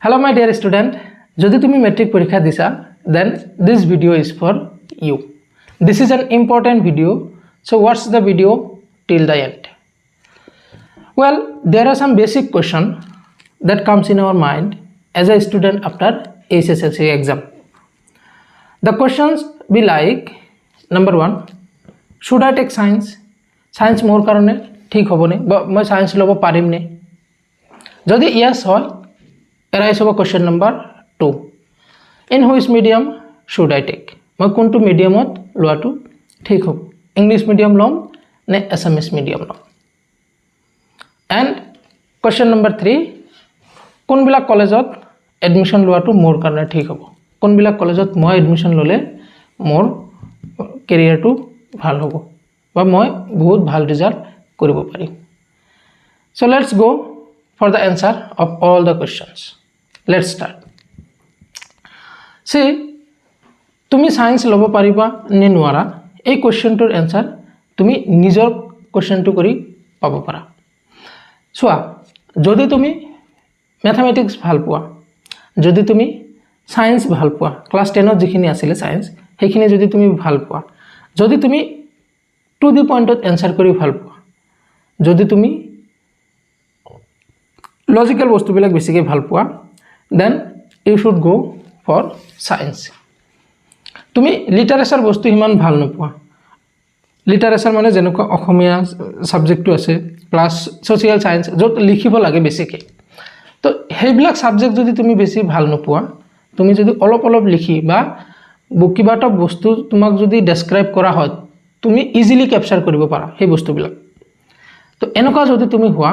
Hello my dear student, যদি তুমি metric পরীক্ষা দিছা, then this video is for you. This is an important video, so watch the video till the end. Well, there are some basic questions that comes in our mind as a student after SSLC exam. The questions be like, number 1, should I take science? Science more karone ঠিক হবনে বা মই science লব পাৰিম নে? যদি yes হয়, arise hobo question number 2. In which medium should I take? মই কোনটো মিডিয়ামত লোৱাটো ঠিক হ'ব? ইংলিশ মিডিয়াম লম নে এছামিছ মিডিয়াম লম? And question number 3, কোনবিলাক কলেজত এডমিশন লোৱাটো মোৰ কাৰণে ঠিক হ'ব? কোনবিলাক কলেজত মই এডমিশন ললে মোৰ কেৰিয়াৰটো ভাল হ'ব বা মই বহুত ভাল ৰিজাল্ট কৰিব পাৰিম? So let's go for the answer of all the questions. Let's start. See, তুমি সায়েন্স লব পাৰিবা নে নোৱাৰা এই কোৱেশ্চনটোৰ এনসাৰ তুমি নিজৰ কোৱেশ্চনটো কৰি পাব পাৰা। চোৱা, যদি তুমি ম্যাথমেটিক্স ভাল পোৱা, যদি তুমি সায়েন্স ভাল পোৱা, ক্লাস 10ত যিখিনি আছিল সায়েন্স সেইখিনি যদি তুমি ভাল পোৱা, যদি তুমি টু দি পইণ্টত এনসাৰ কৰি ভাল পোৱা, যদি তুমি লজিক্যাল বস্তুবিলাক বেছিকৈ ভাল পোৱা, then you should go for science. তুমি লিটাৰেচাৰ বস্তু ইমান ভাল নোপোৱা, লিটাৰেচাৰ মানে যেনেকুৱা অসমীয়া সাবজেক্টটো আছে প্লাছ ছ'চিয়েল সায়েন্স য'ত লিখিব লাগে বেছিকৈ, তো সেইবিলাক সাবজেক্ট যদি তুমি বেছি ভাল নোপোৱা, তুমি যদি অলপ অলপ লিখি বা কিবা এটা বস্তু তোমাক যদি ডেছক্ৰাইব কৰা হয় তুমি ইজিলি কেপচাৰ কৰিব পাৰা সেই বস্তুবিলাক, তো এনেকুৱা যদি তুমি হোৱা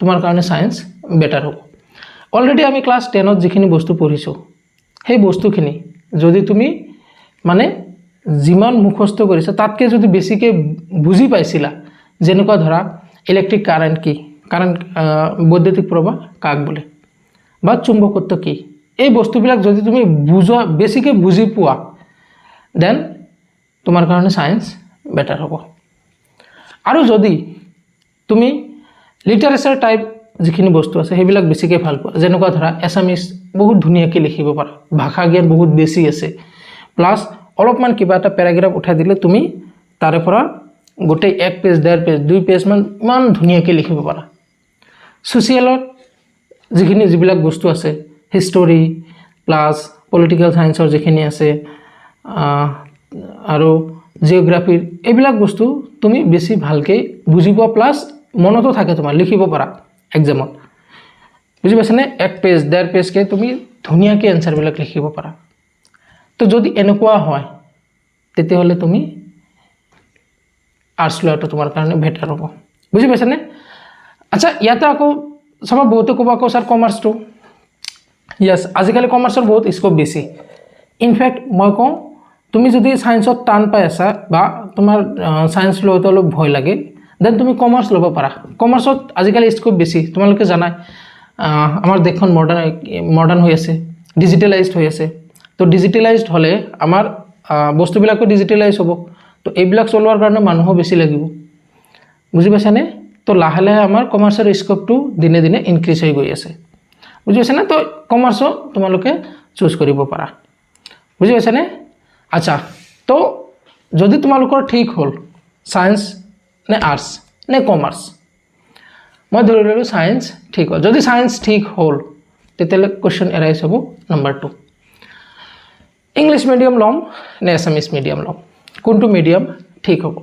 তোমাৰ কাৰণে সায়েন্স বেটাৰ হ'ব। অলৰেডি আমি ক্লাস 10ত যিখিনি বস্তু পঢ়িছোঁ সেই বস্তুখিনি যদি তুমি মানে যিমান মুখস্থ কৰিছা তাতকৈ যদি বেছিকৈ বুজি পাইছিলা, যেনেকুৱা ধৰা ইলেক্ট্ৰিক কাৰেণ্ট কি, কাৰেণ্ট বৈদ্যুতিক প্ৰবাহ কাক বোলে, বা চুম্বকত্ব কি, এই বস্তুবিলাক যদি তুমি বুজোৱা বেছিকৈ বুজি পোৱা দেন তোমাৰ কাৰণে সায়েন্স বেটাৰ হ'ব। আৰু যদি তুমি লিটাৰেচাৰ টাইপ যিখিনি বস্তু আছে সেইবিলাক বেছিকৈ ভাল পোৱা, যেনেকুৱা ধৰা এছামিছ বহুত ধুনীয়াকৈ লিখিব পাৰা, ভাষা জ্ঞান বহুত বেছি আছে, প্লাছ অলপমান কিবা এটা পেৰাগ্ৰাফ উঠাই দিলে তুমি তাৰে পৰা গোটেই 1 পেজ 1.5 পেজ 2 পেজমান ইমান ধুনীয়াকৈ লিখিব পাৰা। ছ'চিয়েলত যিবিলাক বস্তু আছে, হিষ্টৰী প্লাছ পলিটিকেল সায়েন্সৰ যিখিনি আছে আৰু জিঅ'গ্ৰাফিৰ, এইবিলাক বস্তু তুমি বেছি ভালকৈ বুজি পোৱা, প্লাছ মনতো থাকে, তোমাৰ লিখিব পাৰা এক্সামত, বুজি পাইছানে? 1 পেজ 1.5 পেজকৈ তুমি ধুনীয়াকৈ এনচাৰবিলাক লিখিব পাৰা। তো যদি এনেকুৱা হয় তেতিয়াহ'লে তুমি আৰ্টছ লোৱাটো তোমাৰ কাৰণে বেটাৰ হ'ব, বুজি পাইছানে? আচ্ছা, ইয়াতে আকৌ চাবা বহুতে ক'ব আকৌ ছাৰ কমাৰ্চটো, য়েছ আজিকালি কমাৰ্চৰ বহুত স্কোপ বেছি। ইনফেক্ট মই কওঁ তুমি যদি সায়েন্সত টান পাই আছা বা তোমাৰ সায়েন্স লোৱাটো অলপ ভয় লাগে, দেন তুমি কমাৰ্চ ল'ব পাৰা। কমাৰ্চত আজিকালি স্কোপ বেছি, তোমালোকে জানাই আমাৰ দেশখন মডাৰ্ণ হৈ আছে, ডিজিটেলাইজড হৈ আছে। তো ডিজিটেলাইজড হ'লে আমাৰ বস্তুবিলাকো ডিজিটেলাইজ হ'ব, তো এইবিলাক চলোৱাৰ কাৰণে মানুহো বেছি লাগিব, বুজি পাইছানে? তো লাহে লাহে আমাৰ কমাৰ্চৰ স্কোপটো দিনে দিনে ইনক্ৰিজ হৈ গৈ আছে, বুজি পাইছানে? তো কমাৰ্চো তোমালোকে চুজ কৰিব পাৰা, বুজি পাইছানে? আচ্ছা, তো যদি তোমালোকৰ ঠিক হ'ল সায়েন্স নে আৰ্টছ নে কমাৰ্চ, মই ধৰি ল'লোঁ সায়েন্স ঠিক হ'ল। যদি সায়েন্স ঠিক হ'ল তেতিয়াহ'লে কুৱেশ্যন এৰাইজ হ'ব নম্বৰ 2, ইংলিছ মিডিয়াম ল'ম নে এছামিছ মিডিয়াম ল'ম, কোনটো মিডিয়াম ঠিক হ'ব?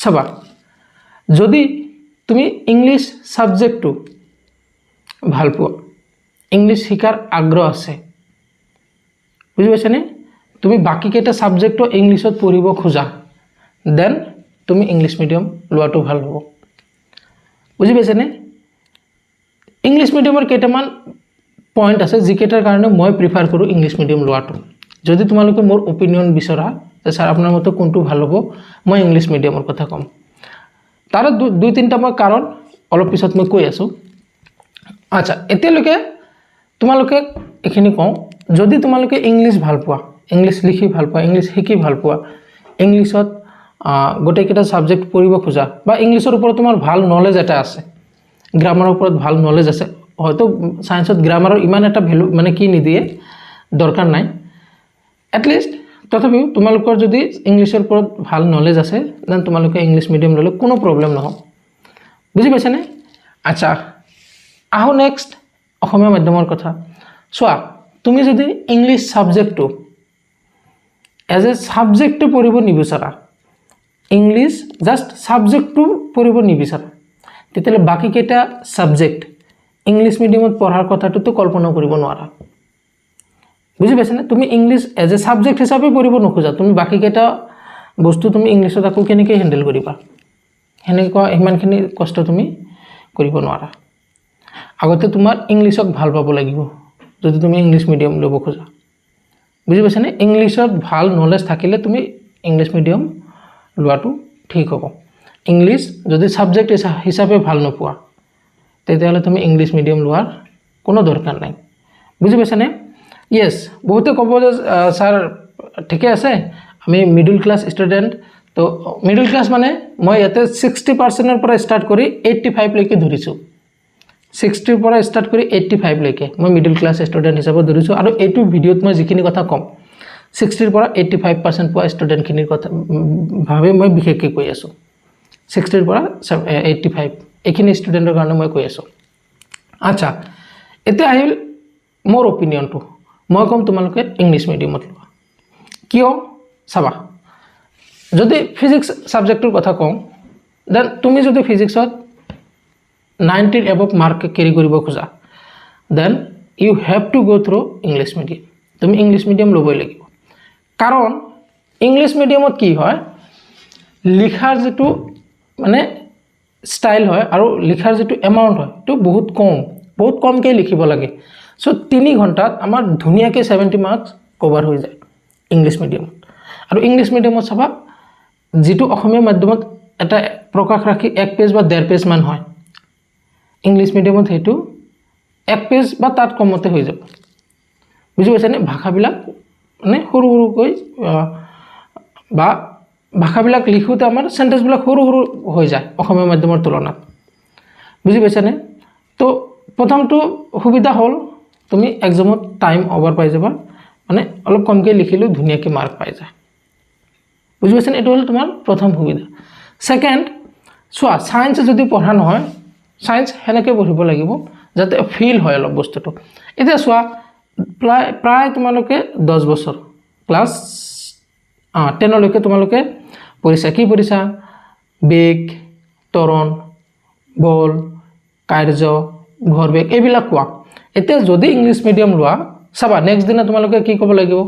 চাবা, যদি তুমি ইংলিছ ছাবজেক্টটো ভাল পোৱা, ইংলিছ শিকাৰ আগ্ৰহ আছে, বুজি পাইছানে? তুমি বাকীকেইটা ছাবজেক্টটো ইংলিছত পঢ়িব খোজা, দেন তুমি ইংলিছ মিডিয়াম লোৱাটো ভাল হ'ব, বুজি পাইছানে? ইংলিছ মিডিয়ামৰ কেইটামান পইণ্ট আছে যিকেইটাৰ কাৰণে মই প্ৰিফাৰ কৰোঁ ইংলিছ মিডিয়াম লোৱাটো। যদি তোমালোকে মোৰ অপিনিয়ন বিচৰা যে ছাৰ আপোনাৰ মতে কোনটো ভাল হ'ব, মই ইংলিছ মিডিয়ামৰ কথা ক'ম। তাৰ 2-3টা মই কাৰণ অলপ পিছত মই কৈ আছোঁ। আচ্ছা, এতিয়ালৈকে তোমালোকে এইখিনি কওঁ, যদি তোমালোকে ইংলিছ ভাল পোৱা, ইংলিছ লিখি ভাল পোৱা, ইংলিছ শিকি ভাল পোৱা, ইংলিছত গোটেইকেইটা ছাবজেক্ট পঢ়িব খোজা বা ইংলিছৰ ওপৰত তোমাৰ ভাল নলেজ এটা আছে, গ্ৰামাৰৰ ওপৰত ভাল নলেজ আছে, হয়তো সায়েন্সত গ্ৰামাৰৰ ইমান এটা ভ্যালু মানে কি নিদিয়ে দৰকাৰ নাই এটলিষ্ট তথাপিও তোমালোকৰ যদি ইংলিছৰ ওপৰত ভাল নলেজ আছে দেন তোমালোকে ইংলিছ মিডিয়াম ল'লে কোনো প্ৰব্লেম নহয় বুজি পাইছানে আচ্ছা আহো নেক্সট অসমীয়া মাধ্যমৰ কথা চোৱা তুমি যদি ইংলিছ সাবজেক্টটো এজ এ সাবজেক্ট পঢ়িব নিবিচাৰা ইংলিছ জাস্ট সাবজেক্টটো পঢ়িব নিবিচাৰা তেতিয়াহ'লে বাকি কেইটা সাবজেক্ট ইংলিছ মিডিয়ামত পঢ়াৰ কথাটো কল্পনা কৰিব নোৱাৰা বুজি পাইছানে তুমি ইংলিছ এজ এ সাবজেক্ট হিচাপে পঢ়িব নোখোজা তুমি বাকি কেইটা বস্তু তুমি ইংলিছত আকো কেনেকৈ হ্যান্ডেল কৰিবা হেনেকুৱা ইমানখিনি কষ্ট তুমি কৰিব নোৱাৰা আগতে তোমাৰ ইংলিছক ভাল পাব লাগিব যদি তুমি ইংলিছ মিডিয়াম ল'ব খোজা বুজি পাইছানে ইংলিছত ভাল নলেজ থাকিলে তুমি ইংলিছ মিডিয়াম লোৱাটো ঠিক হ'ব ইংলিছ যদি সাবজেক্ট হিচাপে ভাল নোপোৱা তেতিয়াহ'লে তুমি ইংলিছ মিডিয়াম লোৱাৰ কোনো দৰকাৰ নাই বুজি পাইছানে ইয়েস বহুতে ক'ব যে স্যাৰ ঠিকে আছে আমি মিডল ক্লাস ষ্টুডেন্ট তো মিডল ক্লাস মানে মই ইয়াতে 60% পৰা ষ্টাৰ্ট কৰি 85 লৈকে ধৰিছো 60 পৰা ষ্টাৰ্ট কৰি 85 লৈকে মই মিডল ক্লাস ষ্টুডেন্ট হিচাপে ধৰিছো আৰু এইটো ভিডিঅ'ত মই যিখিনি কথা কম 60 পৰা 85% পোৱা ষ্টুডেন্টখিনিৰ কথা ভাবে মই বিশেষকৈ কৈ আছো 60 পৰা 85 এইখিনি ষ্টুডেন্টৰ কাৰণে মই কৈ আছো আচ্ছা এতিয়া আহিল মোৰ অপিনিয়নটো মই কম তোমালোকে ইংলিছ মিডিয়ামত লোৱা কিয় চাবা যদি ফিজিক্স সাবজেক্টৰ কথা কম দেন তুমি যদি ফিজিক্সত 90 above মাৰ্ক ক্যাৰি কৰিব খোজা then you have to go through English medium তুমি ইংলিছ মিডিয়াম ল'বই লাগিব কাৰণ ইংলিছ মিডিয়ামত কি হয় লিখাৰ যেটো মানে স্টাইল হয় আৰু লিখাৰ যেটো এমাউন্ট হয় তো বহুত কমকৈ লিখিব লাগে সো 3 ঘণ্টাত আমাৰ ধুনিয়াকৈ 70 মাৰ্কস কভাৰ হৈ যায় ইংলিছ মিডিয়ামত আৰু ইংলিছ মিডিয়ামত চাবা যেটো অসমীয়া মাধ্যমত এটা প্ৰকাশ ৰাখি 1 পেজ বা 1.5 পেজ মান হয় ইংলিছ মিডিয়ামত হেতু 1 পেজ বা তাত কমতে হৈ যাব বুজি পাইছানে ভাষাবিলাক মানে সৰু কৈ বা ভাষাবিলাক লিখোতে আমাৰ সেন্টেন্সবিলাক সৰু হৈ যায় অসমীয়া মাধ্যমৰ তুলনাত বুজি পাইছানে তো প্ৰথমটো সুবিধা হ'ল তুমি এক্সামত টাইম ওভাৰ পাই যাবা মানে অলপ কমকৈ লিখিলেও ধুনিয়াকৈ মাৰ্ক পাই যায় বুজি পাইছানে এটো হ'ল তোমাৰ প্ৰথম সুবিধা সেকেন্ড চোৱা সায়েন্স যদি পঢ়া নহয় সায়েন্স হেনেকৈ পঢ়িব লাগিব যাতে ফিল হয় অলপ বস্তুটো এতিয়া চোৱা প্ৰায় তোমালোকে 10 বছৰ ক্লাস 10 লৈকে তোমালোকে পঢ়িছা কি পঢ়িছা বেগ তৰণ বল কাৰ্য ভৰবেগ এইবিলাক কোৱা এতিয়া যদি ইংলিছ মিডিয়াম লোৱা চাবা নেক্সট দিনা তোমালোকে কি ক'ব লাগিব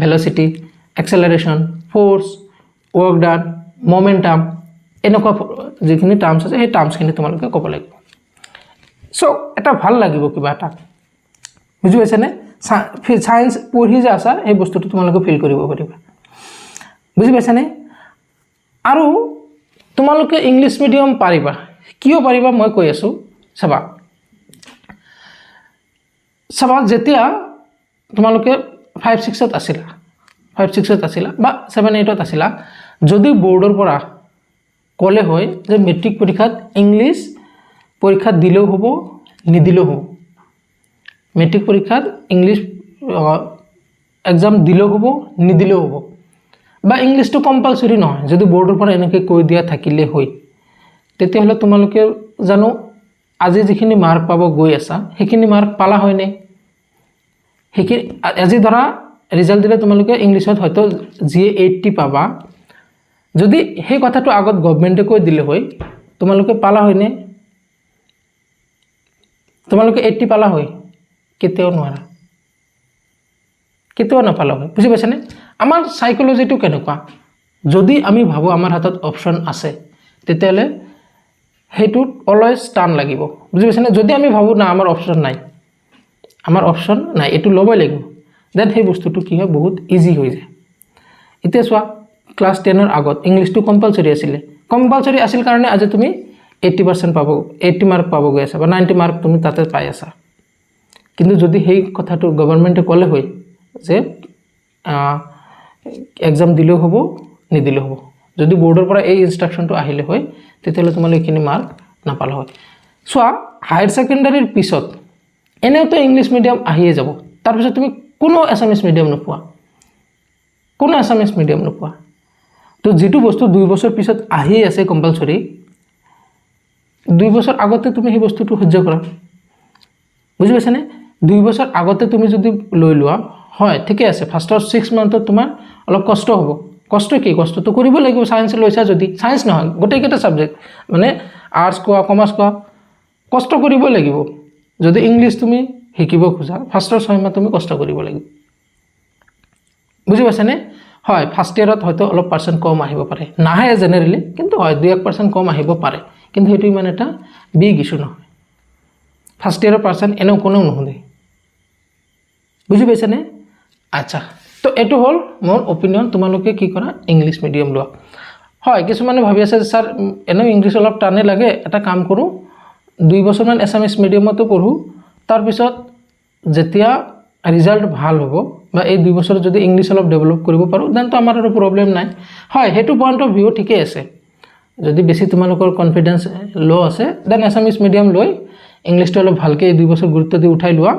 ভেলোসিটি এক্সেলাৰেশন ফোৰ্স ওয়াৰ্ক ডান মোমেন্টাম এনেকুৱা যিখিনি টার্মস আছে সেই টার্মসখিনি তোমালোকে ক'ব লাগিব সো এটা ভাল লাগিব কিবা এটা বুজি পাইছানে সায়েন্স পঢ়ি যে আছা এই বস্তুটো তোমালোকে ফিল কৰিব পাৰিবা বুজি পাইছানে আৰু তোমালোকে ইংলিছ মিডিয়াম পাৰিবা কিয় পাৰিবা মই কৈ আছো চাবা যেতিয়া তোমালোকে 5-6ত আছিলা বা 7-8ত আছিলা যদি বোৰ্ডৰ পৰা কলে হয় যে মেট্ৰিক পৰীক্ষাত ইংলিছ পৰীক্ষা দিলেও হ'ব নিদিলেও হ'ব মেট্ৰিক পৰীক্ষাত ইংলিছ এক্সাম দিলেও হ'ব নিদিলেও হ'ব বা ইংলিছটো কম্পালসৰি নহয় যদি বোৰ্ডৰ পৰা এনেকৈ কৈ দিয়া থাকিলে হয় তেতিয়াহ'লে তোমালোকে জানো আজি যিখিনি মার্ক পাব গৈ আছা সেইখিনি মার্ক পালা হয় নাই সেইখিনি আজি ধৰা ৰিজাল্ট দিলে তোমালোকে ইংলিছত হয়তো জিএ 80 পাবা যদি সেই কথাটো আগত গভৰ্ণমেণ্টে কৈ দিলে হয় তোমালোকে পালা হয় নে তোমালোকে 80 পালা হয় কেতিয়াও নোৱাৰা কেতিয়াও নাপালা হয় বুজি পাইছানে আমাৰ সাইকোলজিটো কেনেকুৱা যদি আমি ভাবো আমাৰ হাতত অপচন আছে তেতিয়ালে হেতু অলৱেজ টান লাগিব বুজি পাইছানে যদি আমি ভাবো না আমাৰ অপচন নাই এটো লবই লাগিব দেন সেই বস্তুটো কি হয় বহুত ইজি হৈ যায় এতিয়া চোৱা ক্লাস 10 ৰ আগত ইংলিছটো কম্পালসৰি আছিল কাৰণে আজি তুমি 80% পাব 80 মার্ক পাব গৈ আছে বা 90 মার্ক তুমি তাতে পাই আছা কিন্তু যদি সেই কথাটো গভৰ্ণমেণ্টে ক'লে হয় যে এক্সাম দিলেও হ'ব নিদিলেও হ'ব যদি বোৰ্ডৰ পৰা এই ইনস্ট্ৰাকশনটো আহিলে হয় তেতিয়ালে তোমালোকে কিনি মাৰ্ক নাপালা হয় চোৱা হায়াৰ সেকেন্ডাৰীৰ পিছত এনেওতো ইংলিছ মিডিয়াম আহিয়ে যাব, তাৰপিছত তুমি কোনো এছামিছ মিডিয়াম নোপোৱা, কোনো এছামিছ মিডিয়াম নোপোৱা। তো যিটো বস্তু 2 বছৰ পিছত আহিয়ে আছে কম্পালচৰি, 2 বছৰ আগতে তুমি সেই বস্তুটো সহ্য কৰা, বুজি পাইছানে? 2 বছৰ আগতে তুমি যদি লৈ লোৱা, হয় ঠিকে আছে, ফাৰ্ষ্টৰ 6 মান্থত তোমাৰ অলপ কষ্ট হ'ব। কষ্ট কি? কষ্টটো কৰিব লাগিব। ছায়েন্স লৈছা যদি, ছায়েন্স নহয় গোটেইকেইটা ছাবজেক্ট, মানে আৰ্টছ কোৱা কমাৰ্চ কোৱা, কষ্ট কৰিব লাগিব। যদি ইংলিছ তুমি শিকিব খোজা, ফাৰ্ষ্টৰ 6 মাহ তুমি কষ্ট কৰিব লাগিব, বুজি পাইছানে? হয়, ফাৰ্ষ্ট ইয়াৰত হয়তো অলপ পাৰ্চেণ্ট কম আহিব পাৰে, নাহে জেনেৰেলি, কিন্তু হয় 2-1% কম আহিব পাৰে, কিন্তু সেইটো ইমান এটা বিগ ইছ্যু নহয়। ফাৰ্ষ্ট ইয়াৰৰ পাৰ্চেণ্ট এনেও কোনেও নুশুনে, বুজি পাইছানে? আচ্ছা, তো এইটো হ'ল মোৰ অপিনিয়ন। তোমালোকে কি কৰা? ইংলিছ মিডিয়াম লোৱা। হয়, কিছুমানে ভাবি আছে যে ছাৰ এনেও ইংলিছ অলপ টানে লাগে, এটা কাম কৰোঁ 2 বছৰমান এছামিছ মিডিয়ামতো পঢ়োঁ, তাৰপিছত যেতিয়া ৰিজাল্ট ভাল হ'ব বা এই 2 বছৰত যদি ইংলিছ অলপ ডেভেলপ কৰিব পাৰোঁ, দেনতো আমাৰ আৰু প্ৰব্লেম নাই। হয়, সেইটো পইণ্ট অফ ভিউ ঠিকেই আছে। যদি বেছি তোমালোকৰ কনফিডেঞ্চ ল' আছে, দেন এছামিছ মিডিয়াম লৈ ইংলিছটো অলপ ভালকৈ এই 2 বছৰ গুৰুত্ব দি উঠাই লোৱা,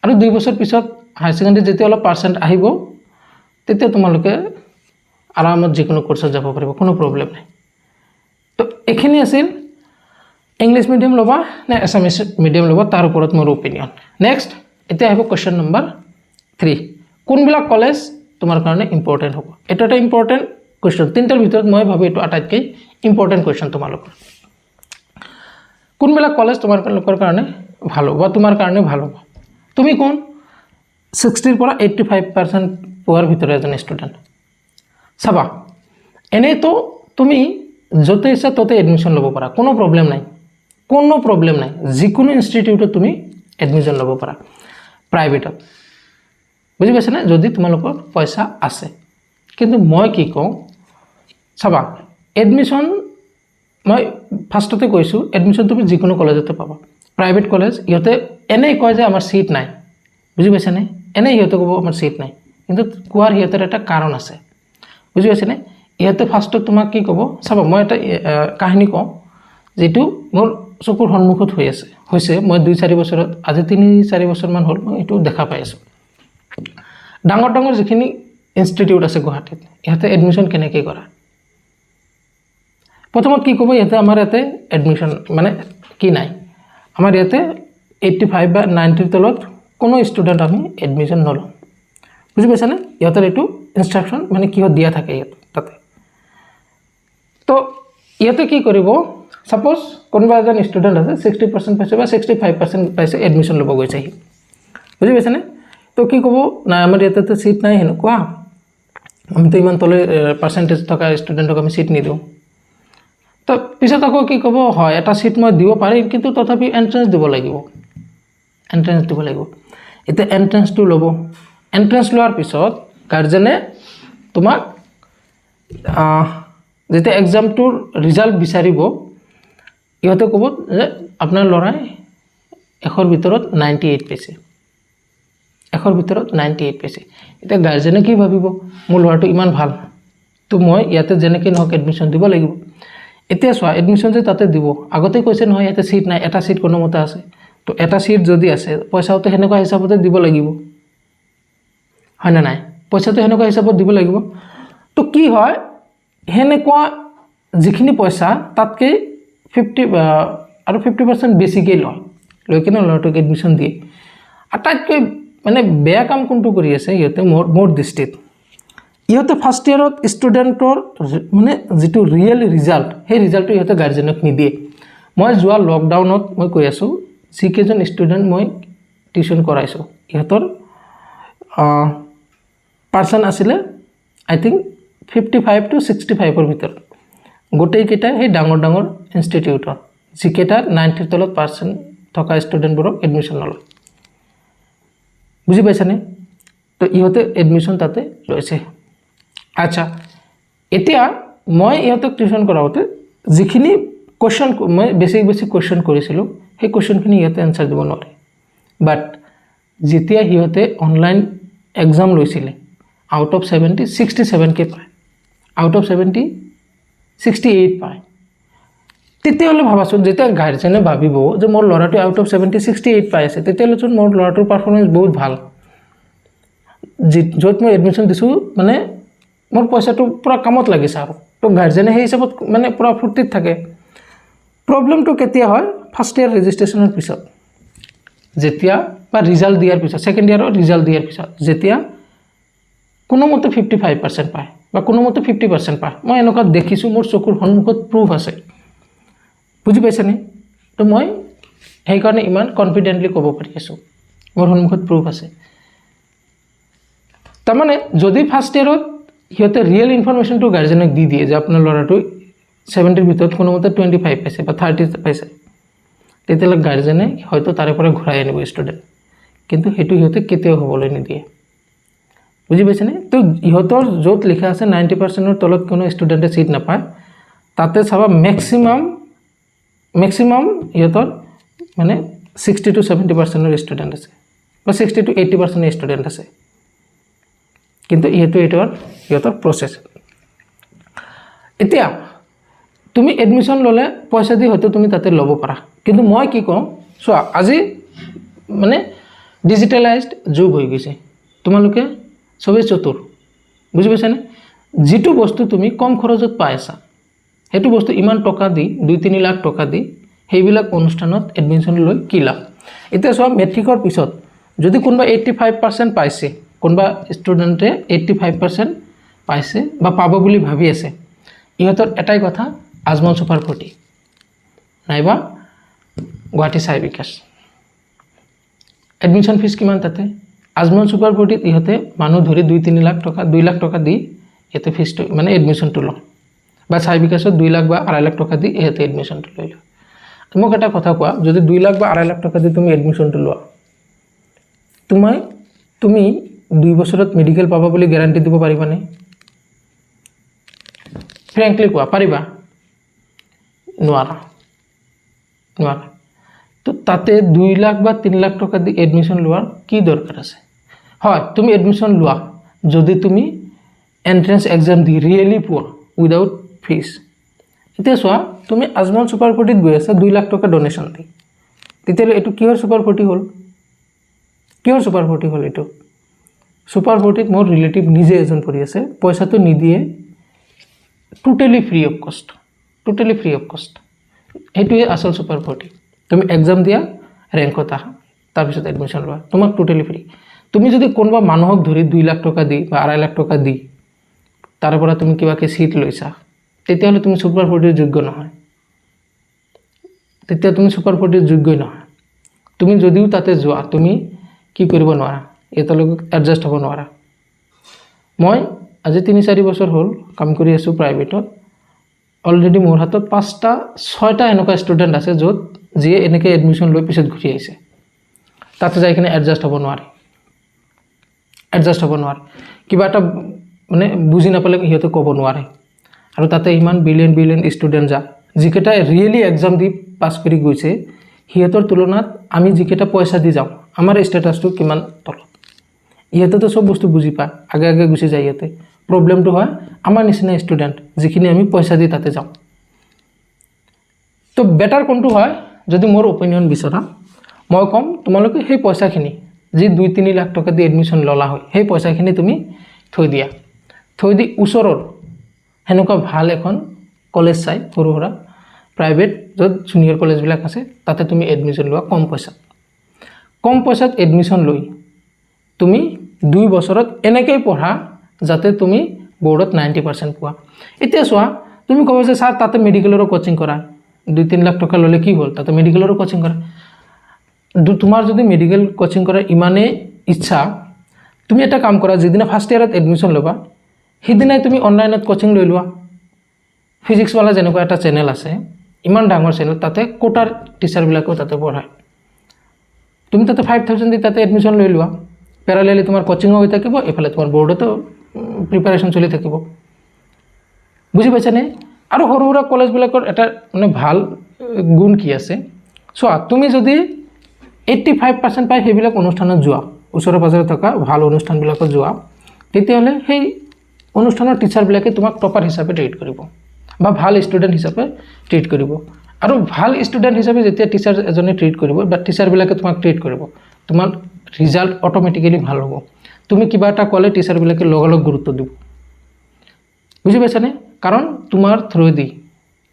আৰু 2 বছৰ পিছত হায়াৰ ছেকেণ্ডেৰীত যেতিয়া অলপ পাৰ্চেণ্ট আহিব, তেতিয়া তোমালোকে আৰামত যিকোনো কোৰ্চত যাব পাৰিব, কোনো প্ৰব্লেম নাই। তো এইখিনি আছিল ইংলিছ মিডিয়াম ল'বা নে এছামিছ মিডিয়াম ল'বা, তাৰ ওপৰত মোৰ অপিনিয়ন। নেক্সট, এতিয়া আহিব কুৱেশ্যন নম্বৰ 3, কোনবিলাক কলেজ তোমাৰ কাৰণে ইম্পৰ্টেণ্ট হ'ব? এইটো এটা ইম্পৰ্টেণ্ট কুৱেশ্যন, 3টাৰ ভিতৰত মই ভাবোঁ এইটো আটাইতকৈ ইম্পৰ্টেণ্ট কুৱেশ্যন তোমালোকৰ। কোনবিলাক কলেজ তোমালোকৰ কাৰণে ভাল হ'ব বা তোমাৰ কাৰণে ভাল হ'ব? তুমি কোন 60ৰ পৰা 85% পোৱাৰ ভিতৰত এজন ষ্টুডেণ্ট? চাবা, এনেইতো তুমি য'তে ইচ্ছা ত'তে এডমিশ্যন ল'ব পাৰা, কোনো প্ৰব্লেম নাই, কোনো প্ৰব্লেম নাই। যিকোনো ইনষ্টিটিউটত তুমি এডমিশ্যন ল'ব পাৰা প্ৰাইভেটত, বুজি পাইছানে? যদি তোমালোকৰ পইচা আছে। কিন্তু মই কি কওঁ, চাবা, এডমিশ্যন মই ফাৰ্ষ্টতে কৈছোঁ, এডমিশ্যন তুমি যিকোনো কলেজতে পাবা। প্ৰাইভেট কলেজ ইহঁতে এনেই কয় যে আমাৰ ছিট নাই, বুজি পাইছানে? এনেই সিহঁতে ক'ব আমাৰ ছিট নাই, কিন্তু কোৱাৰ সিহঁতৰ এটা কাৰণ আছে, বুজি পাইছেনে? ইহঁতে ফাৰ্ষ্টত তোমাক কি ক'ব, চাবা মই এটা কাহিনী কওঁ, যিটো মোৰ চকুৰ সন্মুখত হৈছে। মই 2-4 বছৰত, আজি 3-4 বছৰমান হ'ল মই এইটো দেখা পাই আছোঁ। ডাঙৰ ডাঙৰ যিখিনি ইনষ্টিটিউট আছে গুৱাহাটীত, ইহঁতে এডমিশ্যন কেনেকৈ কৰা? প্ৰথমত কি ক'ব, ইহঁতে আমাৰ ইয়াতে এডমিশ্যন মানে কি নাই, আমাৰ ইয়াতে 85 বা 90ৰ তলত কোনো ষ্টুডেণ্ট আমি এডমিশ্যন নলওঁ, বুজি পাইছানে? ইহঁতৰ এইটো ইনষ্ট্ৰাকশ্যন মানে কিহত দিয়া থাকে ইয়াতে তাতে। তো ইহঁতে কি কৰিব, ছাপ'জ কোনোবা এজন ষ্টুডেণ্ট আছে 60% পাইছে বা 65% পাইছে, এডমিশ্যন ল'ব গৈছে সি, বুজি পাইছেনে? তো কি ক'ব, নাই আমাৰ ইয়াতেতো ছিট নাই, সেনেকুৱা আমিতো ইমান তলে পাৰ্চেণ্টেজ থকা ষ্টুডেণ্টক আমি ছিট নিদিওঁ। তো পিছত আকৌ কি ক'ব, হয় এটা ছিট মই দিব পাৰিম, কিন্তু তথাপি এণ্ট্ৰেঞ্চ দিব লাগিব, এণ্ট্ৰেঞ্চ দিব লাগিব। এতিয়া এণ্ট্ৰেঞ্চটো ল'ব, এণ্ট্ৰেঞ্চ লোৱাৰ পিছত গাৰ্জেনে তোমাক যেতিয়া এক্সামটোৰ ৰিজাল্ট বিচাৰিব, ইহঁতে ক'ব যে আপোনাৰ ল'ৰাই 100ৰ ভিতৰত 98 পাইছে, 100ৰ ভিতৰত 98 পাইছে। এতিয়া গাৰ্জেনে কি ভাবিব, মোৰ ল'ৰাটো ইমান ভাল, তো মই ইয়াতে যেনেকৈ নহওক এডমিশ্যন দিব লাগিব। এতিয়া চোৱা, এডমিশ্যন যে তাতে দিব, আগতে কৈছে নহয় ইয়াতে ছিট নাই, এটা ছিট কোনোমতে আছে, তো এটা ছিট যদি আছে পইচাওতো সেনেকুৱা হিচাপতে দিব লাগিব, হয় নে নাই? পইচাটো সেনেকুৱা হিচাপত দিব লাগিব। তো কি হয়, সেনেকুৱা যিখিনি পইচা তাতকৈ 50% বেছিকৈ লৈ কিনে ল'ৰাটোক এডমিশ্যন দিয়ে। আটাইতকৈ মানে বেয়া কাম কোনটো কৰি আছে ইহঁতে, মোৰ দৃষ্টিত, ইহঁতে ফাৰ্ষ্ট ইয়াৰত ষ্টুডেণ্টৰ মানে যিটো ৰিয়েল ৰিজাল্ট, সেই ৰিজাল্টটো ইহঁতে গাৰ্জেনক নিদিয়ে। মই যোৱা লকডাউনত মই কৈ আছোঁ, যিকেইজন ষ্টুডেণ্ট মই টিউশ্যন কৰাইছোঁ, ইহঁতৰ পাৰ্চেণ্ট আছিলে আই থিংক 55 to 65ৰ ভিতৰত, গোটেইকেইটাই সেই ডাঙৰ ডাঙৰ ইনষ্টিটিউটৰ, যিকেইটা 90ৰ তলত পাৰ্চেণ্ট থকা ষ্টুডেণ্টবোৰক এডমিশ্যন নলয়, বুজি পাইছানে? তো ইহঁতে এডমিশ্যন তাতে লৈছে। আচ্ছা, এতিয়া মই ইহঁতক টিউশ্যন কৰাওঁতে যিখিনি কুৱেশ্যন মই বেছি কুৱেশ্যন কৰিছিলোঁ, সেই কুৱেশ্যনখিনি ইহঁতে এনচাৰ দিব নোৱাৰে। বাট যেতিয়া সিহঁতে অনলাইন এক্সাম লৈছিলে, আউট অফ 70 67K পায়, আউট অফ 70 68 পায়। তেতিয়াহ'লে ভাবাচোন যেতিয়া গাৰ্জেনে ভাবিব যে মোৰ ল'ৰাটো আউট অফ 70 68 পাই আছে তেতিয়াহ'লেচোন মোৰ ল'ৰাটোৰ পাৰফৰ্মেঞ্চ বহুত ভাল য'ত মই এডমিশ্যন দিছোঁ মানে মোৰ পইচাটো পূৰা কামত লাগিছে আৰু তো গাৰ্জেনে সেই হিচাপত মানে পূৰা ফূৰ্তিত থাকে প্ৰব্লেমটো কেতিয়া হয় ফাৰ্ষ্ট ইয়াৰ ৰেজিষ্ট্ৰেশ্যনৰ পিছত যেতিয়া বা ৰিজাল্ট দিয়াৰ পিছত ছেকেণ্ড ইয়াৰৰ ৰিজাল্ট দিয়াৰ পিছত যেতিয়া কোনোমতে 55% পায় বা কোনোমতে 50% পায় মই এনেকুৱা দেখিছোঁ মোৰ চকুৰ সন্মুখত প্ৰুফ আছে বুজি পাইছেনে তো মই সেইকাৰণে ইমান কনফিডেণ্টলি ক'ব পাৰি আছোঁ মোৰ সন্মুখত প্ৰুফ আছে তাৰমানে যদি ফাৰ্ষ্ট ইয়াৰত সিহঁতে ৰিয়েল ইনফৰমেশ্যনটো গাৰ্জেনক দি দিয়ে যে আপোনাৰ ল'ৰাটো 70ৰ ভিতৰত কোনোমতে 25 পাইছে বা 30 পাইছে তেতিয়াহ'লে গাৰ্জেনে হয়তো তাৰে পৰা ঘূৰাই আনিব ষ্টুডেণ্ট কিন্তু সেইটো সিহঁতে কেতিয়াও হ'বলৈ নিদিয়ে বুজি পাইছেনে তো ইহঁতৰ য'ত লিখা আছে 90%ৰ তলত কোনো ষ্টুডেণ্টে ছিট নাপায় তাতে চাবা মেক্সিমাম ইহঁতৰ মানে 60 to 70%ৰ ষ্টুডেণ্ট আছে বা 60 to 80% ষ্টুডেণ্ট আছে কিন্তু ইহঁতৰ প্ৰচেছ এতিয়া তুমি এডমিশ্যন ল'লে পইচা দি হয়তো তুমি তাতে ল'ব পাৰা কিন্তু মই কি কওঁ চোৱা আজি মানে ডিজিটেলাইজড যুগ হৈ গৈছে তোমালোকে চবেই চতুৰ বুজি পাইছানে যিটো বস্তু তুমি কম খৰচত পাই আছা সেইটো বস্তু ইমান টকা দি 2-3 লাখ টকা দি সেইবিলাক অনুষ্ঠানত এডমিশ্যন লৈ কি লাভ এতিয়া চোৱা মেট্ৰিকৰ পিছত যদি কোনোবা 85% পাইছে কোনোবা ষ্টুডেণ্টে 85% পাইছে বা পাব বুলি ভাবি আছে ইহঁতৰ এটাই কথা আজমল সুপাৰ 40 নাইবা গুৱাহাটী চাই বিকাশ এডমিশ্যন ফিজ কিমান তাতে আজমল সুপাৰ 40 ইহঁতে মানুহ ধৰি 2-3 লাখ টকা 2 লাখ টকা দি ইহঁতে ফিজটো মানে এডমিশ্যনটো লয় বা চাই বিকাশত 2 লাখ বা 2.5 লাখ টকা দি ইহঁতে এডমিশ্যনটো লৈ লয় মোক এটা কথা কোৱা যদি 2 লাখ বা 2.5 লাখ টকা দি তুমি এডমিশ্যনটো লোৱা তুমি 2 বছৰত মেডিকেল পাবা বুলি গ্যাৰান্টি দিব পাৰিবানে ফ্ৰেঙ্কলি কোৱা পাৰিবা নোৱাৰা তো তাতে 2 লাখ বা 3 লাখ টকা দি এডমিশ্যন লোৱাৰ কি দৰকাৰ আছে হয় তুমি এডমিশ্যন লোৱা যদি তুমি এন্ট্ৰেন্স এক্সাম দি ৰিয়েলি পোৱা উইদাউট ফিজ এতিয়া চোৱা তুমি আজমল সুপাৰ 40 গৈ আছা 2 লাখ টকা ডোনেশ্যন দি তেতিয়াহ'লে এইটো কিহৰ সুপাৰ 40 হ'ল কিহৰ সুপাৰ 40 হ'ল এইটো সুপাৰ 40 মোৰ ৰিলেটিভ নিজে এজন পঢ়ি আছে পইচাটো নিদিয়ে টোটালি ফ্ৰী অফ কষ্ট এইটোৱে আসল সুপাৰ 40 তুমি এক্সাম দিয়া ৰেংকত আহা তাৰপিছত এডমিশ্যন লোৱা তোমাক টোটালি ফ্ৰী তুমি যদি কোনোবা মানুহক ধৰি 2 লাখ টকা দি বা 2.5 লাখ টকা দি তাৰ পৰা তুমি কিবাকে সিট লৈছা তেতিয়াহ'লে তুমি সুপাৰ 40 যোগ্য নহয় তেতিয়া তুমি সুপাৰ 40 যোগ্যই নহয় তুমি যদিও তাতে যোৱা তুমি কি কৰিব নোৱাৰা এতলৈকে এডজাস্ট হ'ব নোৱাৰা মই আজি 3-4 বছৰ হ'ল কাম কৰি আছোঁ প্ৰাইভেটত অলৰেডি মোৰ হাতত 5টা 6টা এনেকুৱা ষ্টুডেণ্ট আছে য'ত যিয়ে এনেকৈ এডমিশ্যন লৈ পিছত ঘূৰি আহিছে তাতে যাই কিনে এডজাস্ট হ'ব নোৱাৰে কিবা এটা মানে বুজি নাপালে সিহঁতে ক'ব নোৱাৰে আৰু তাতে ইমান বিলিয়ন ষ্টুডেণ্ট যা যিকেইটা ৰিয়েলি এক্সাম দি পাছ কৰি গৈছে সিহঁতৰ তুলনাত আমি যিকেইটা পইচা দি যাওঁ আমাৰ ষ্টেটাছটো কিমান তলত ইহঁতেতো চব বস্তু বুজি পায় আগে গুচি যায় ইহঁতে প্ৰব্লেমটো হয় আমাৰ নিচিনা ষ্টুডেণ্ট যিখিনি আমি পইচা দি তাতে যাওঁ তো বেটাৰ কোনটো হয় যদি মোৰ অপিনিয়ন বিচৰা মই ক'ম তোমালোকে সেই পইচাখিনি যি 2-3 লাখ টকা দি এডমিশ্যন ল'লা হয় সেই পইচাখিনি তুমি থৈ দি ওচৰৰ হেনেকুৱা ভাল এখন কলেজ চাই সৰু সুৰা প্ৰাইভেট য'ত জুনিয়ৰ কলেজবিলাক আছে তাতে তুমি এডমিশ্যন লোৱা কম পইচাত এডমিশ্যন লৈ তুমি 2 বছৰত এনেকৈ পঢ়া যাতে তুমি বোৰ্ডত 90% পোৱা এতিয়া চোৱা তুমি ক'ব যে স্যাৰ তাতে মেডিকেলৰো কোচিং কৰা 2-3 লাখ টকা ল'লে কি হ'ল তাতে মেডিকেলৰো কোচিং কৰা তোমাৰ যদি মেডিকেল কোচিং কৰাৰ ইমানেই ইচ্ছা তুমি এটা কাম কৰা যেদিনা ফাৰ্ষ্ট ইয়াৰত এডমিশ্যন ল'বা সেইদিনাই তুমি অনলাইনত কোচিং লৈ লোৱা ফিজিক্সৱালা যেনেকুৱা এটা চেনেল আছে ইমান ডাঙৰ চেনেল তাতে কোটাৰ টিচাৰবিলাকেও তাতে পঢ়ায় তুমি তাতে 5000 দি তাতে এডমিশ্যন লৈ লোৱা প্যাৰালেলি তোমাৰ কোচিংও হৈ থাকিব এফালে তোমাৰ বোৰ্ডতো প্ৰিপাৰেশ্যন চলি থাকিব বুজি পাইছানে আৰু সৰু সুৰা কলেজবিলাকৰ এটা মানে ভাল গুণ কি আছে চোৱা তুমি যদি 85% পাই সেইবিলাক অনুষ্ঠানত যোৱা ওচৰে পাজৰে থকা ভাল অনুষ্ঠানবিলাকত যোৱা তেতিয়াহ'লে সেই অনুষ্ঠানৰ টিচাৰবিলাকে তোমাক টপাৰ হিচাপে ট্ৰিট কৰিব বা ভাল ষ্টুডেণ্ট হিচাপে ট্ৰিট কৰিব আৰু ভাল ষ্টুডেণ্ট হিচাপে যেতিয়া টিচাৰ এজনে ট্ৰিট কৰিব বা টিচাৰবিলাকে তোমাক ট্ৰিট কৰিব তোমাৰ ৰিজাল্ট অট'মেটিকেলি ভাল হ'ব তুমি কিবা এটা ক'লে টিচাৰবিলাকে লগালগ গুৰুত্ব দিব বুজি পাইছানে কাৰণ তোমাৰ থ্ৰুদি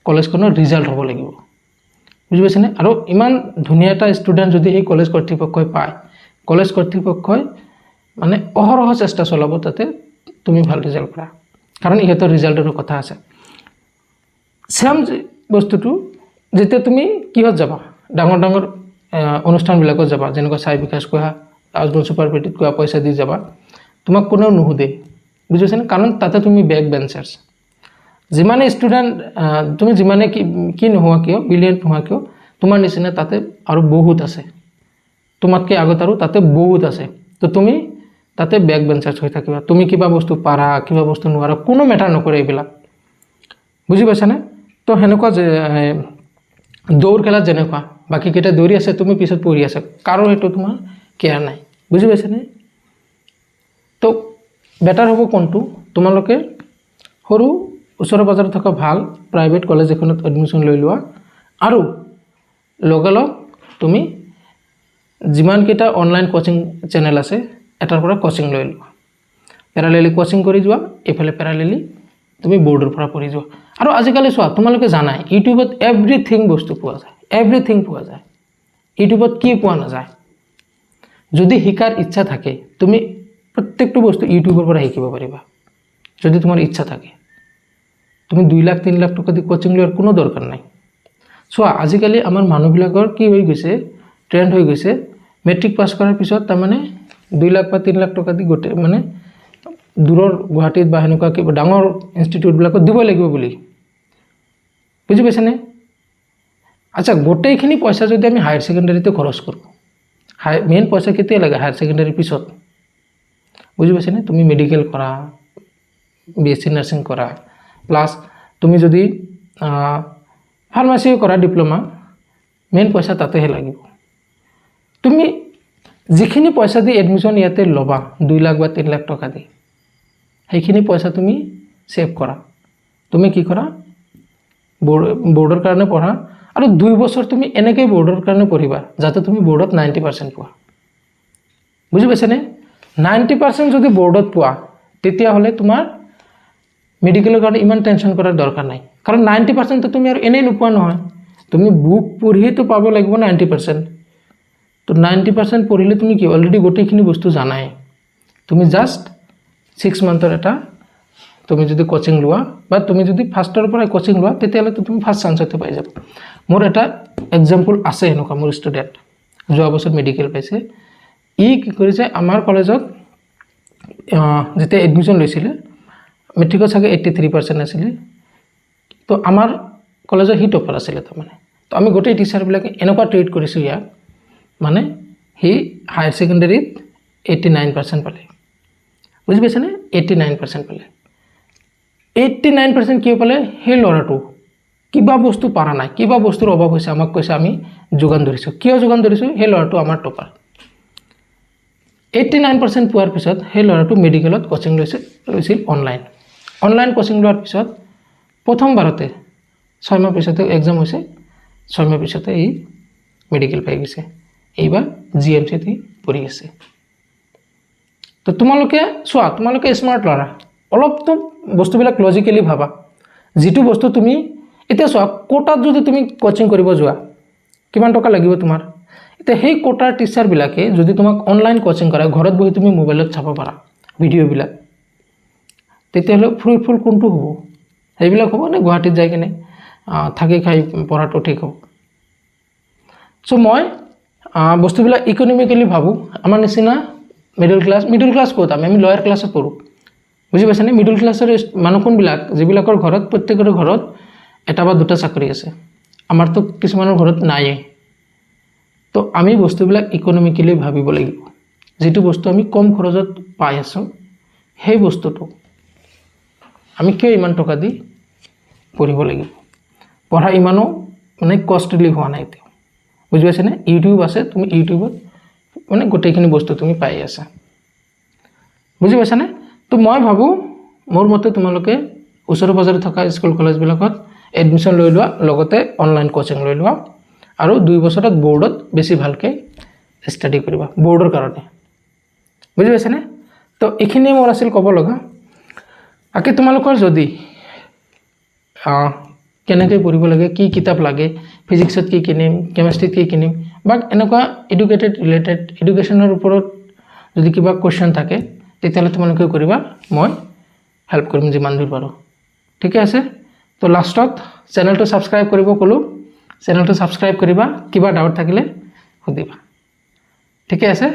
কলেজখনৰ ৰিজাল্ট হ'ব লাগিব বুজি পাইছানে আৰু ইমান ধুনীয়া এটা ষ্টুডেণ্ট যদি এই কলেজ কৰ্তৃপক্ষই পায় কলেজ কৰ্তৃপক্ষই মানে অহৰহ চেষ্টা চলাব তাতে তুমি ভাল ৰিজাল্ট কৰা কাৰণ ইহঁতৰ ৰিজাল্টৰ কথা আছে সেম বস্তুটো যেতিয়া তুমি কিহত যাবা ডাঙৰ ডাঙৰ অনুষ্ঠানবিলাকত যাবা যেনেকৈ চাই বিকাশ কোৱা আজমল সুপাৰ পেটিত কোৱা পইচা দি যাবা তোমাক কোনেও নুসুধে বুজিছেনে কাৰণ তাতে তুমি বেক বেঞ্চাৰ্ছ যিমানে ষ্টুডেণ্ট তুমি যিমানে কি নোহোৱা কিয় ব্ৰিলিয়েণ্ট নোহোৱা কিয় তোমাৰ নিচিনা তাতে আৰু বহুত আছে তোমাতকৈ আগত আৰু তাতে বহুত আছে তো তুমি তাতে বেক বেঞ্চাৰ্ছ হৈ থাকিবা তুমি কিবা বস্তু পাৰা কিবা বস্তু নোৱাৰা কোনো মেটাৰ নকৰে এইবিলাক বুজি পাইছানে তো সেনেকুৱা যে দৌৰ খেলাত যেনেকুৱা বাকীকেইটা দৌৰি আছে তুমি পিছত পঢ়ি আছা কাৰো সেইটো তোমাৰ কেয়াৰ নাই বুজি পাইছানে তো বেটাৰ হ'ব কোনটো তোমালোকে সৰু ওচৰে পাজৰে থকা ভাল প্ৰাইভেট কলেজ এখনত এডমিশ্যন লৈ লোৱা আৰু লগালগ তুমি যিমানকেইটা অনলাইন কোচিং চেনেল আছে এটাৰ পৰা কোচিং লৈ লোৱা পেৰালেলি কোচিং কৰি যোৱা এইফালে পেৰালেলি তুমি বৰ্ডৰ পৰা পঢ়ি যোৱা আৰু আজিকালি চোৱা তোমালোকে জানাই ইউটিউবত এভৰিথিং বস্তু পোৱা যায় এভৰিথিং পোৱা যায় ইউটিউবত কি পোৱা নাযায় যদি শিকাৰ ইচ্ছা থাকে তুমি প্ৰত্যেকটো বস্তু ইউটিউবৰ পৰা শিকিব পাৰিবা যদি তোমাৰ ইচ্ছা থাকে তুমি 2 লাখ 3 লাখ টকা দি কোচিং লোৱাৰ কোনো দৰকাৰ নাই চোৱা আজিকালি আমাৰ মানুহবিলাকৰ কি হৈ গৈছে ট্ৰেন্ড হৈ গৈছে মেট্ৰিক পাছ কৰাৰ পিছত তাৰমানে 2 লাখ বা 3 লাখ টকা দি গোটে মানে দূৰৰ গুৱাহাটীত বা হেনেকুৱা কিবা ডাঙৰ ইনষ্টিটিউটবিলাকত দিব লাগিব বুলি বুজি পাইছানে আচ্ছা গোটেইখিনি পইচা যদি আমি হায়াৰ ছেকেণ্ডাৰীতে খৰচ কৰোঁ মেইন পইচা কেতিয়া লাগে হায়াৰ ছেকেণ্ডাৰীৰ পিছত বুজি পাইছানে তুমি মেডিকেল কৰা বিএসসি নাৰ্ছিং কৰা প্লাছ তুমি যদি ফাৰ্মাচী কৰা ডিপ্লোমা মেইন পইচা তাতেহে লাগিব তুমি যিখিনি পইচা দি এডমিশ্যন ইয়াতে ল'বা 2 লাখ বা 3 লাখ টকা দি সেইখিনি পইচা তুমি সেভ কৰা তুমি কি কৰা বৰ্ডৰ কাৰণে পঢ়া আৰু 2 বছৰ তুমি এনেকৈ বৰ্ডৰ কাৰণে পঢ়িবা যাতে তুমি বৰ্ডত 90% পোৱা বুজি পাইছানে 90% যদি বৰ্ডত পোৱা তেতিয়াহ'লে তোমাৰ মেডিকেলৰ কাৰণে ইমান টেনশ্যন কৰাৰ দৰকাৰ নাই কাৰণ 90% তুমি আৰু এনেই নোপোৱা নহয় তুমি বুক পঢ়িতো পাব লাগিব 90% তো 90% পঢ়িলে তুমি কি অলৰেডি গোটেইখিনি বস্তু জানাই তুমি জাস্ট 6 মান্থৰ এটা তুমি যদি কোচিং লোৱা বা তুমি যদি ফাৰ্ষ্টৰ পৰা কোচিং লোৱা তেতিয়াহ'লে তুমি ফাৰ্ষ্ট চান্সতে পাই যাবা মোৰ এটা এক্সাম্পল আছে এনেকুৱা মোৰ ষ্টুডেণ্ট যোৱা বছৰ মেডিকেল পাইছে ই কি কৰিছে আমাৰ কলেজত যেতিয়া এডমিশ্যন লৈছিলে মেট্ৰিকত চাগে 83% আছিলে তো আমাৰ কলেজৰ হি টপাৰ আছিলে তাৰমানে তো আমি গোটেই টিচাৰবিলাকে এনেকুৱা ট্ৰিট কৰিছোঁ ইয়াক মানে হি হায়াৰ ছেকেণ্ডাৰীত 89% পালে বুজি পাইছেনে 89% পালে 89% কিয় পালে সেই ল'ৰাটো কিবা বস্তু পাৰা নাই কিবা বস্তুৰ অভাৱ হৈছে আমাক কৈছে আমি যোগান ধৰিছোঁ কিয় যোগান ধৰিছোঁ সেই ল'ৰাটো আমাৰ টপাৰ 89% পোৱাৰ পিছত সেই ল'ৰাটো মেডিকেলত কোচিং লৈছিল অনলাইন কোচিং লোৱাৰ পিছত প্ৰথমবাৰতে 6 মাহ পিছতে এক্সাম হৈছে 6 মাহ পিছতে এই মেডিকেল পাই গৈছে এইবাৰ জিএমচিত পঢ়ি আছে তো তোমালোকে চোৱা তোমালোকে স্মাৰ্ট ল'ৰা অলপতো বস্তুবিলাক লজিকেলি ভাবা যিটো বস্তু তুমি এতিয়া চোৱা কোটাত যদি তুমি কোচিং কৰিব যোৱা কিমান টকা লাগিব তোমাৰ এতিয়া সেই কোটাৰ টিচাৰবিলাকে যদি তোমাক অনলাইন কোচিং কৰা ঘৰত বহি তুমি মোবাইলত চাব পাৰা ভিডিঅ'বিলাক তেতিয়াহ'লে ফ্ৰুটফুল কোনটো হ'ব সেইবিলাক হ'ব নে গুৱাহাটীত যাই কিনে থাকি খাই পঢ়াটো ঠিক হ'ব চ' মই বস্তুবিলাক ইকনমিকেলি ভাবোঁ আমাৰ নিচিনা মিডল ক্লাছ ক'ত আমি লয়াৰ ক্লাছত পঢ়োঁ বুজি পাইছানে মিডল ক্লাছৰ মানুহ কোনবিলাক যিবিলাকৰ ঘৰত প্ৰত্যেকৰে ঘৰত এটা বা দুটা চাকৰি আছে আমাৰতো কিছুমানৰ ঘৰত নাইয়ে তো আমি বস্তুবিলাক ইকনমিকেলি ভাবিব লাগিব যিটো বস্তু আমি কম খৰচত পাই আছোঁ সেই বস্তুটো আমি কিয় ইমান টকা দি পঢ়িব লাগিব পঢ়া ইমানো মানে কষ্টলি হোৱা নাই এতিয়া বুজি পাইছেনে ইউটিউব আছে তুমি ইউটিউবত মানে গোটেইখিনি বস্তু তুমি পাই আছা বুজি পাইছানে তো মই ভাবোঁ মোৰ মতে তোমালোকে ওচৰে পাজৰে থকা স্কুল কলেজবিলাকত এডমিশ্যন লৈ লোৱা লগতে অনলাইন কোচিং লৈ লোৱা আৰু 2 বছৰত বোৰ্ডত বেছি ভালকৈ ষ্টাডি কৰিবা বোৰ্ডৰ কাৰণে বুজি পাইছানে তো এইখিনি মোৰ আছিল ক'ব লগা আকে তোমালোকৰ যদি কেনেকৈ পঢ়িব লাগে কি কিতাপ লাগে ফিজিক্সত কি কিনিম কেমিষ্ট্ৰিত কি কিনিম বা এনেকুৱা ৰিলেটেড এডুকেশ্যনৰ ওপৰত যদি কিবা কোৱেশ্চন থাকে তেতিয়াহ'লে তোমালোকে কৰিবা মই হেল্প কৰিম যিমান দূৰ পাৰোঁ ঠিক আছে তো লাষ্টত চেনেলটো ছাবস্ক্ৰাইব কৰিব ক'লোঁ চেনেলটো ছাবস্ক্ৰাইব কৰিবা কিবা ডাউট থাকিলে সুধিবা ঠিক আছে